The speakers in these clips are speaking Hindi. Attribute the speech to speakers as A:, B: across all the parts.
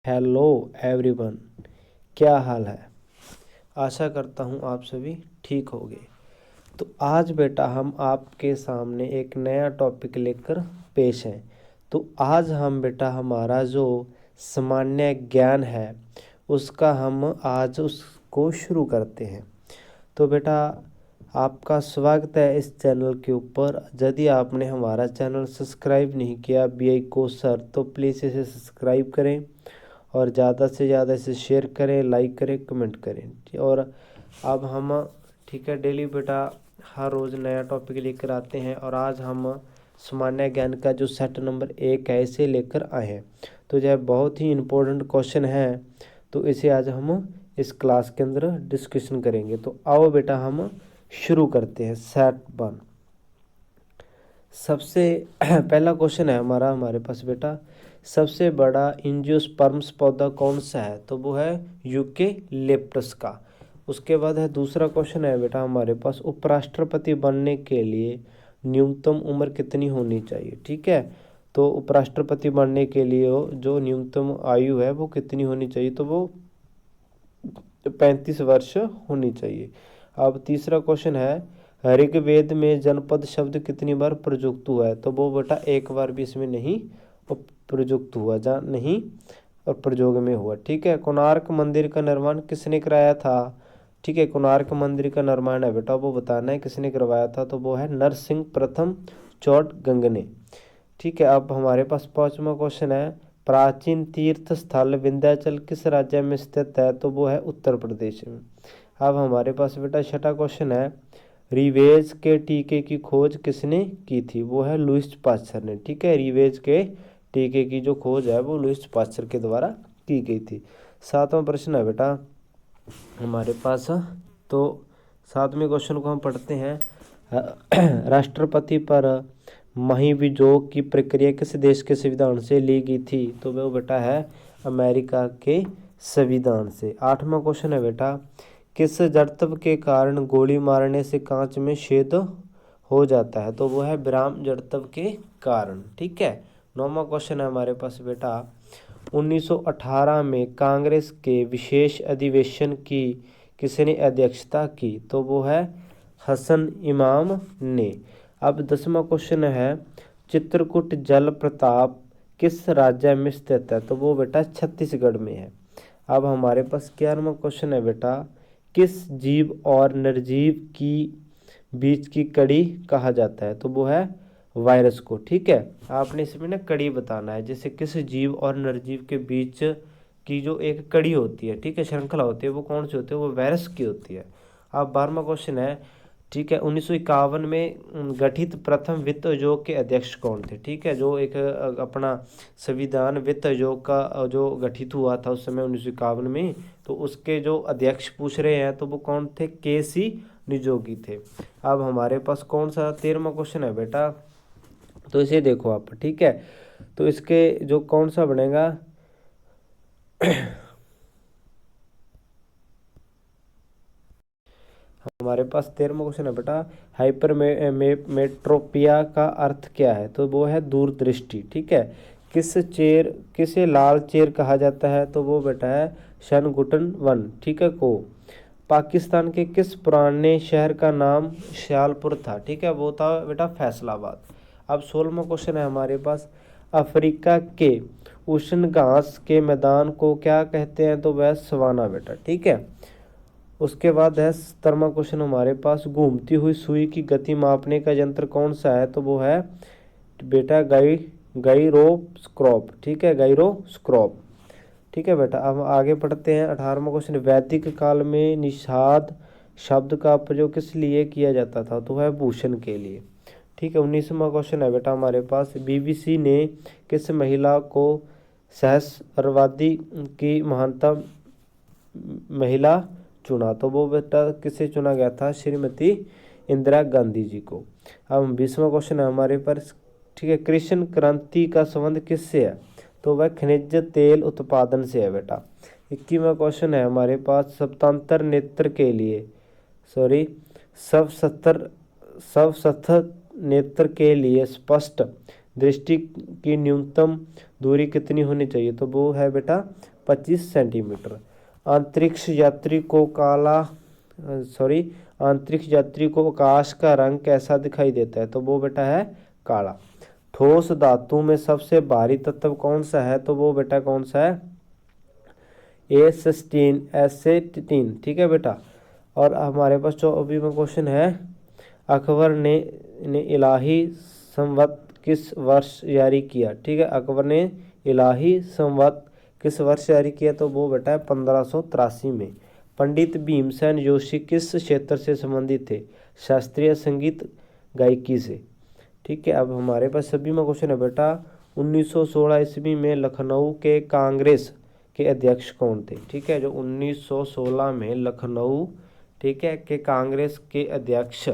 A: हेलो एवरीवन, क्या हाल है। आशा करता हूँ आप सभी ठीक होंगे। तो आज बेटा हम आपके सामने एक नया टॉपिक लेकर पेश हैं। तो आज हम बेटा हमारा जो सामान्य ज्ञान है उसका हम आज उसको शुरू करते हैं। तो बेटा आपका स्वागत है इस चैनल के ऊपर। यदि आपने हमारा चैनल सब्सक्राइब नहीं किया BI कोर्सर तो प्लीज़ इसे सब्सक्राइब करें और ज़्यादा से ज़्यादा इसे शेयर करें, लाइक करें, कमेंट करें। और अब हम ठीक है डेली बेटा हर रोज़ नया टॉपिक लेकर आते हैं और आज हम सामान्य ज्ञान का जो सेट नंबर 1 है इसे लेकर आए हैं। तो यह बहुत ही इम्पोर्टेंट क्वेश्चन है, तो इसे आज हम इस क्लास के अंदर डिस्कशन करेंगे। तो आओ बेटा हम शुरू करते हैं। सेट 1 सबसे पहला क्वेश्चन है हमारे पास बेटा, सबसे बड़ा एंजियोस्पर्म्स पौधा कौन सा है? तो वो है यूकेलिप्टस का। उसके बाद है दूसरा क्वेश्चन है बेटा हमारे पास, उपराष्ट्रपति बनने के लिए न्यूनतम उम्र कितनी होनी चाहिए? ठीक है, तो उपराष्ट्रपति बनने के लिए जो न्यूनतम आयु है वो कितनी होनी चाहिए? तो वो 35 वर्ष होनी चाहिए। अब तीसरा क्वेश्चन है, ऋग्वेद में जनपद शब्द कितनी बार प्रयुक्त हुआ है? तो वो बेटा एक बार भी इसमें नहीं प्रयुक्त हुआ, जा नहीं और प्रयोग में हुआ। ठीक है, कोणार्क मंदिर का निर्माण किसने कराया था? ठीक है, कोणार्क मंदिर का निर्माण है बेटा वो बताना है किसने करवाया था। तो वो है नरसिंह प्रथम चौड़गंग। ठीक है, अब हमारे पास पांचवा क्वेश्चन है, प्राचीन तीर्थ स्थल विंध्याचल किस राज्य में स्थित है? तो वो है उत्तर प्रदेश में। अब हमारे पास बेटा छठा क्वेश्चन है, रिवेज के टीके की खोज किसने की थी? वो है लुईस पास्चर ने। ठीक है, रिवेज के टीके की जो खोज है वो लुईस पास्चर के द्वारा की गई थी। सातवां प्रश्न है बेटा हमारे पास, तो सातवें क्वेश्चन को हम पढ़ते हैं, राष्ट्रपति पर महिभियोग की प्रक्रिया किस देश के संविधान से ली गई थी? तो वो बेटा है अमेरिका के संविधान से। आठवां क्वेश्चन है बेटा, किस जड़त्व के कारण गोली मारने से कांच में छेद हो जाता है? तो वो है विराम जड़त्व के कारण। ठीक है, नौवां क्वेश्चन है हमारे पास बेटा, 1918 में कांग्रेस के विशेष अधिवेशन की किसने अध्यक्षता की? तो वो है हसन इमाम ने। अब 10वां क्वेश्चन है, चित्रकूट जल प्रताप किस राज्य में स्थित है? तो वो बेटा छत्तीसगढ़ में है। अब हमारे पास 11वां क्वेश्चन है बेटा, किस जीव और निर्जीव की बीच की कड़ी कहा जाता है? तो वो है वायरस को। ठीक है, आपने इसमें ना कड़ी बताना है, जैसे किस जीव और निर्जीव के बीच की जो एक कड़ी होती है, ठीक है, श्रृंखला होती है, वो कौन सी होती है? वो वायरस की होती है। अब 12वां क्वेश्चन है, ठीक है, 1951 में गठित प्रथम वित्त आयोग के अध्यक्ष कौन थे? ठीक है, जो एक अपना संविधान वित्त आयोग का जो गठित हुआ था उस समय 1951 में, तो उसके जो अध्यक्ष पूछ रहे हैं तो वो कौन थे? KC निजोगी थे। अब हमारे पास कौन सा 13वां क्वेश्चन है बेटा, तो इसे देखो आप। ठीक है, तो इसके जो कौन सा बनेगा हमारे पास 13वां क्वेश्चन है बेटा, हाइपरमेट्रोपिया का अर्थ क्या है? तो वो है दूरदृष्टि। ठीक है, किसे लाल चेर कहा जाता है? तो वो बेटा है शनगुटन वन। ठीक है, को पाकिस्तान के किस पुराने शहर का नाम सियालपुर था? ठीक है, वो था बेटा फैसलाबाद। अब 16वां क्वेश्चन है हमारे पास, अफ्रीका के उष्ण घास के मैदान को क्या कहते हैं? तो वह सवाना बेटा। ठीक है, उसके बाद है 17वां क्वेश्चन हमारे पास, घूमती हुई सुई की गति मापने का यंत्र कौन सा है? तो वो है बेटा गाइरोस्कोप। ठीक है, गाइरोस्कोप। ठीक है बेटा, अब आगे पढ़ते हैं। 18वां क्वेश्चन, वैदिक काल में निषाद शब्द का प्रयोग किस लिए किया जाता था? तो है भूषण के लिए। ठीक है, 19वां क्वेश्चन है बेटा हमारे पास, BBC ने किस महिला को सहस्रवादी की महानतम महिला चुना? तो वो बेटा किसे चुना गया था? श्रीमती इंदिरा गांधी जी को। अब 20वां क्वेश्चन है हमारे पास, ठीक है, कृष्ण क्रांति का संबंध किससे है? तो वह खनिज तेल उत्पादन से है बेटा। 21वां क्वेश्चन है हमारे पास, स्वतंत्र नेत्र के लिए स्वसथ नेत्र के लिए स्पष्ट दृष्टि की न्यूनतम दूरी कितनी होनी चाहिए? तो वो है बेटा 25 सेंटीमीटर। अंतरिक्ष यात्री को आकाश का रंग कैसा दिखाई देता है? तो वो बेटा है काला। ठोस धातु में सबसे भारी तत्व कौन सा है? तो वो बेटा कौन सा है? एसेटिन। ठीक है बेटा। और हमारे पास जो अभी में क्वेश्चन है, अकबर ने इलाही संवत किस वर्ष जारी किया? ठीक है, अकबर ने इलाही संवत किस वर्ष जारी किया? तो वो बेटा है 1583 में। पंडित भीमसेन जोशी किस क्षेत्र से संबंधित थे? शास्त्रीय संगीत गायकी से। ठीक है, अब हमारे पास सभी में क्वेश्चन है बेटा, 1916 ईस्वी में लखनऊ के कांग्रेस के अध्यक्ष कौन थे? ठीक है, जो 1916 में लखनऊ, ठीक है, के कांग्रेस के अध्यक्ष,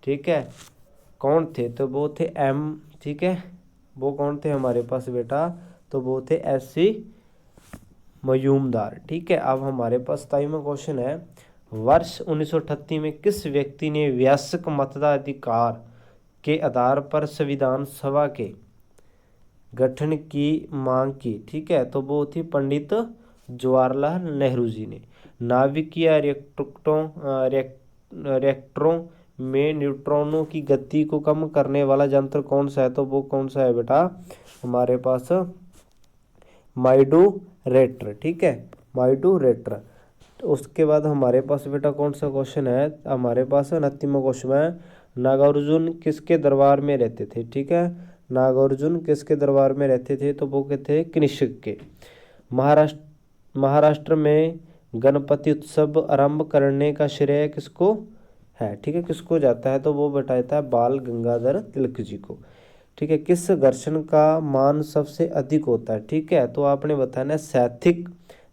A: ठीक है, कौन थे? तो वो थे ठीक है, वो कौन थे हमारे पास बेटा? तो वो थे एस.सी. मजूमदार। ठीक है, अब हमारे पास 27वां क्वेश्चन है, वर्ष 1938 में किस व्यक्ति ने वयस्क मताधिकार के आधार पर संविधान सभा के गठन की मांग की? ठीक है, तो वो थी पंडित जवाहरलाल नेहरू जी ने। नाभिकीय रिएक्टरों में न्यूट्रॉनों की गति को कम करने वाला यंत्र कौन सा है? तो वो कौन सा है बेटा? हमारे पास माइडोरेटर। ठीक है, माइडोरेटर। तो उसके बाद हमारे पास बेटा कौन सा क्वेश्चन है? हमारे पास 29वां क्वेश्चन है, नागार्जुन किसके दरबार में रहते थे? ठीक है, नागार्जुन किसके दरबार में रहते थे? तो वो कहते हैं कनिष्क के। महाराष्ट्र में गणपति उत्सव आरंभ करने का श्रेय किसको है? ठीक है, किसको जाता है? तो वो बताता है बाल गंगाधर तिलक जी को। ठीक है, किस घर्षण का मान सबसे अधिक होता है? ठीक है, तो आपने बताना स्थैतिक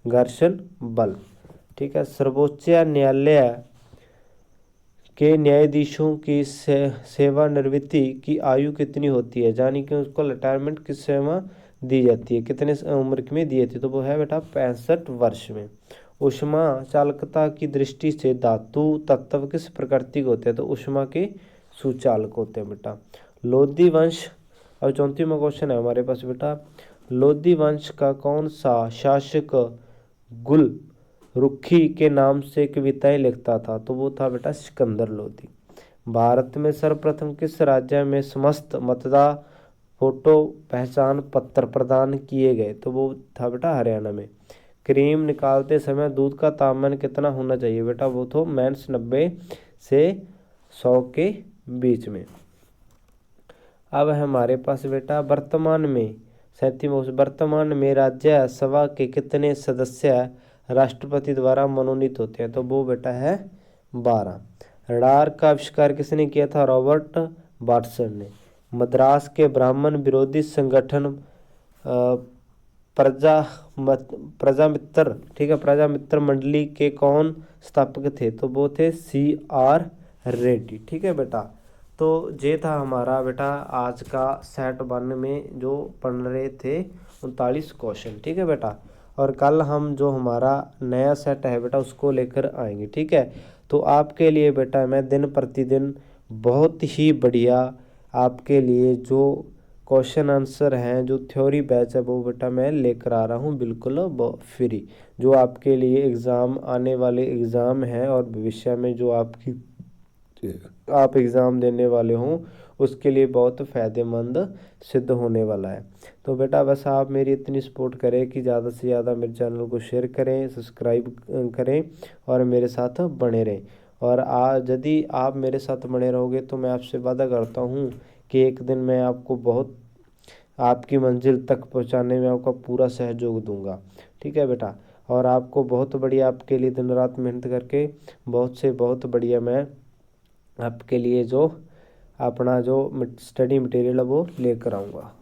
A: घर्षण बल। ठीक है, सर्वोच्च न्यायालय के न्यायाधीशों की सेवानिवृत्ति की आयु कितनी होती है? यानी कि उसको रिटायरमेंट किस समय दी जाती है, कितने उम्र में दी जाती है? तो वो है बेटा 65 वर्ष में। ऊष्मा चालकता की दृष्टि से धातु तत्व किस प्रकृति के होते हैं? तो ऊष्मा के सुचालक होते हैं बेटा। लोधी वंश, और 34वां क्वेश्चन है हमारे पास बेटा, लोधी वंश का कौन सा शासक गुल रुखी के नाम से कविताएं लिखता था? तो वो था बेटा सिकंदर लोधी। भारत में सर्वप्रथम किस राज्य में समस्त मतदाता फोटो पहचान पत्र प्रदान किए गए? तो वो था बेटा हरियाणा में। क्रीम निकालते समय दूध का तापमान कितना होना चाहिए बेटा? वो तो -90 से 100 के बीच में। अब हमारे पास बेटा वर्तमान में 37वां, वर्तमान में राज्यसभा के कितने सदस्य राष्ट्रपति द्वारा मनोनीत होते हैं? तो वो बेटा है 12। रडार का आविष्कार किसने किया था? रॉबर्ट वाटसन ने। मद्रास के ब्राह्मण विरोधी संगठन प्रजामित्र, ठीक है, प्रजामित्र मंडली के कौन स्थापक थे? तो वो थे C.R. रेड्डी। ठीक है बेटा, तो ये था हमारा बेटा आज का सेट 1 में जो पढ़ रहे थे 39 क्वेश्चन। ठीक है बेटा, और कल हम जो हमारा नया सेट है बेटा उसको लेकर आएंगे। ठीक है, तो आपके लिए बेटा मैं दिन प्रतिदिन बहुत ही बढ़िया आपके लिए जो क्वेश्चन आंसर हैं, जो थ्योरी बैच है वो बेटा मैं लेकर आ रहा हूँ बिल्कुल फ्री, जो आपके लिए एग्ज़ाम आने वाले एग्ज़ाम हैं और भविष्य में जो आप एग्ज़ाम देने वाले हों उसके लिए बहुत फ़ायदेमंद सिद्ध होने वाला है। तो बेटा बस आप मेरी इतनी सपोर्ट करें कि ज़्यादा से ज़्यादा मेरे चैनल को शेयर करें, सब्सक्राइब करें और मेरे साथ बने रहें। और यदि आप मेरे साथ बने रहोगे तो मैं आपसे वादा करता हूँ कि एक दिन मैं आपको बहुत आपकी मंजिल तक पहुँचाने में आपका पूरा सहयोग दूँगा। ठीक है बेटा, और आपको बहुत बढ़िया आपके लिए दिन रात मेहनत करके बहुत बढ़िया मैं आपके लिए जो अपना जो स्टडी मटेरियल है वो लेकर आऊँगा।